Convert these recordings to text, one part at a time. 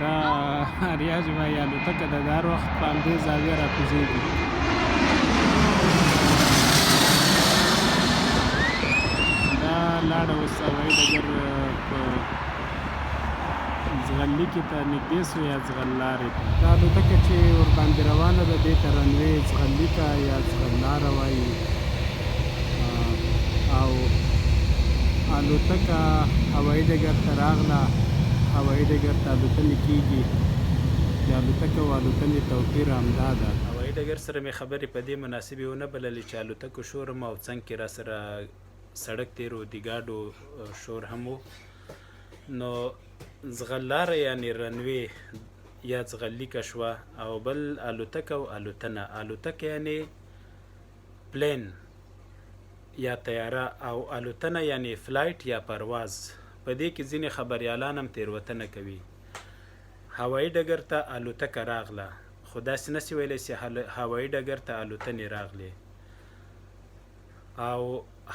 دا ریاض وایي الوتکه د هر وخت په همدې زاویه راکوزېږي. دا لاړه اوس هوایي ډګر په ځغللیکې ته نږدې سو یا ځغللارې ته. دا الوتکه چې ورباندې روانه ده دې ته رنوې ځغلیکه یا ځغللاره وایي. او الوتکه هوایي ډګر ته راغله. هوایي ډګر ته الوتنې کېږي. د الوتکه او الوتنې توپیر همدا ده. هوایي ډګر سره مې خبرې په دې مناسبې ونه بللې چې الوتکو شور هم او څنګ کې را سره سړک تېر و، د ګاډو شور هم و. نو ځغللاره یعنې رنوې یا ځغلیکه شوه، او بل الوتکه او الوتنه. الوتکه یعنې پلین یا طیاره، او الوتنه یعنې فلایټ یا پرواز. په دې کې ځینې خبریالان هم تېروتنه کوي. هوایي ډګر ته الوتکه راغله، خو داسې نسي ویلی چې هوایي ډګر ته الوتنې راغلې. او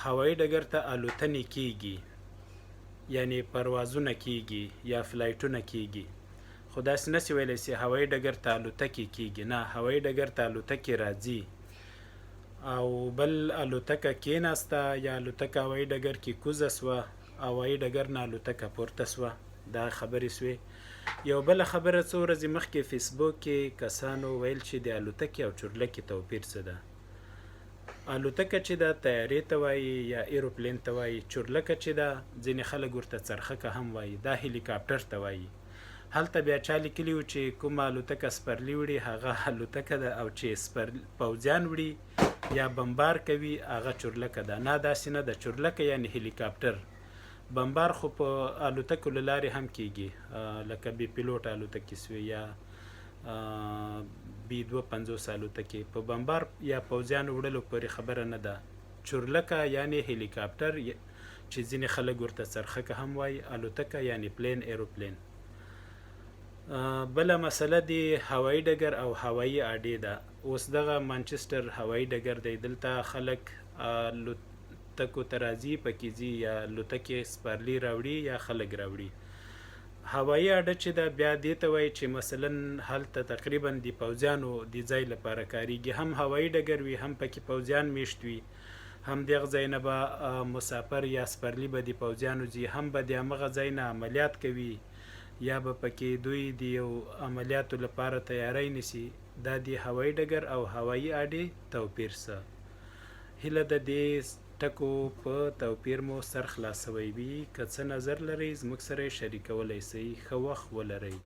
هوایي ډګر ته الوتنې کېږي یعنې پروازونه کېږي یا فلایټونه کېږي، خو داسې نسي ویلی چې هوایي ډګر ته الوتکې کېږي. نه، هوایي ډګر ته الوتکې راځي. او بل الوتکه کېناسته یا الوتکه هوایي ډګر کې کوزه سوه، هوایي ډګر نه الوتکه پورته سوه. دا خبرې سوې. یو بله خبره، څو ورځې مخکې فیسبوک کې کسانو ویل چې د الوتکې او چورلکې توپیر څه ده. الوتکه چې ده طیارې ته وایي یا ایروپلین ته وایي. چورلکه چې ده ځینې خلک ورته څرخکه هم وایي، دا هلیکاپټر ته وایي. هلته بیا چا لیکلي وو چې کومه الوتکه سپرلي وړي هغه الوتکه ده، او چې پوځیان وړي یا بمبار کوي هغه چورلکه ده. نه، داسې نه ده. چورلکه یعنې هلیکاپټر. بمبار خو په الوتکو له لارې هم کېږي، لکه بې پیلوټ الوتکې سوې یا B-250 الوتکې. په بمبار یا پوځیانو وړلو پورې خبره نه ده. چورلکه یعنې هلیکاپټر چې ځینې خلک ورته څرخکه هم وایي. الوتکه یعنې پلین، ایروپلین. بله مسله د هوایي ډګر او هوایي اډې ده. اوس دغه مانچسټر هوایي ډګر دی، دلته خلک الوتکو ته راځي، پکې ځي، یا الوتکې سپرلي راوړي یا خلک راوړي. هوایي اډه چې ده بیا دې ته وایي چې مثلا هلته تقریبا د پوځیانو د ځای لپاره کارېږي. هم هوایي ډګر وي، هم پکې پوځیان میشت وي، هم دغه ځای نه به مسافر یا سپرلي به د پوځیانو ځي، هم به د همغه ځای نه عملیات کوي، یا به پکې دوی د یو عملیاتو لپاره تیاری نیسي. دا د هوایي ډګر او هوایي اډې توپیر څه. هیله ده دې ټکو په توپیر مو سر خلاصوی وي. که څه نظر لرئ زموږ سره یې شریکولی سئ. ښه وخت ولرئ.